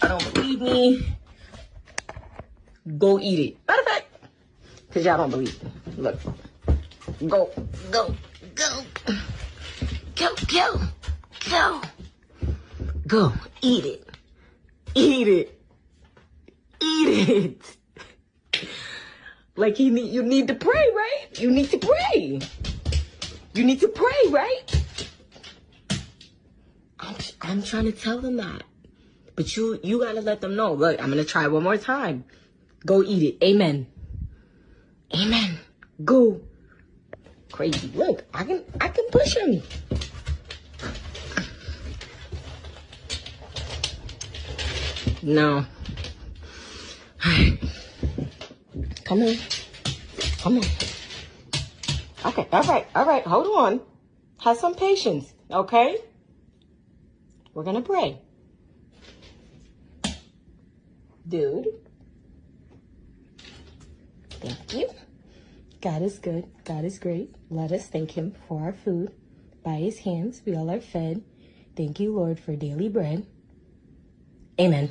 Y'all don't believe me? Go eat it. Matter of fact, because y'all don't believe me. Look. Go. Go. Go. Go. Go. Go. Go. Eat it. Eat it. Eat it. Like you need to pray, right? You need to pray. You need to pray, right? I'm trying to tell them that. But you gotta let them know. Look, I'm gonna try one more time. Go eat it. Amen. Amen. Go. Crazy. Look, I can push him. No. Come on. Come on. Okay, all right, hold on. Have some patience, okay? We're gonna pray. Dude. Thank you. God is good. God is great. Let us thank him for our food. By his hands, we all are fed. Thank you, Lord, for daily bread. Amen.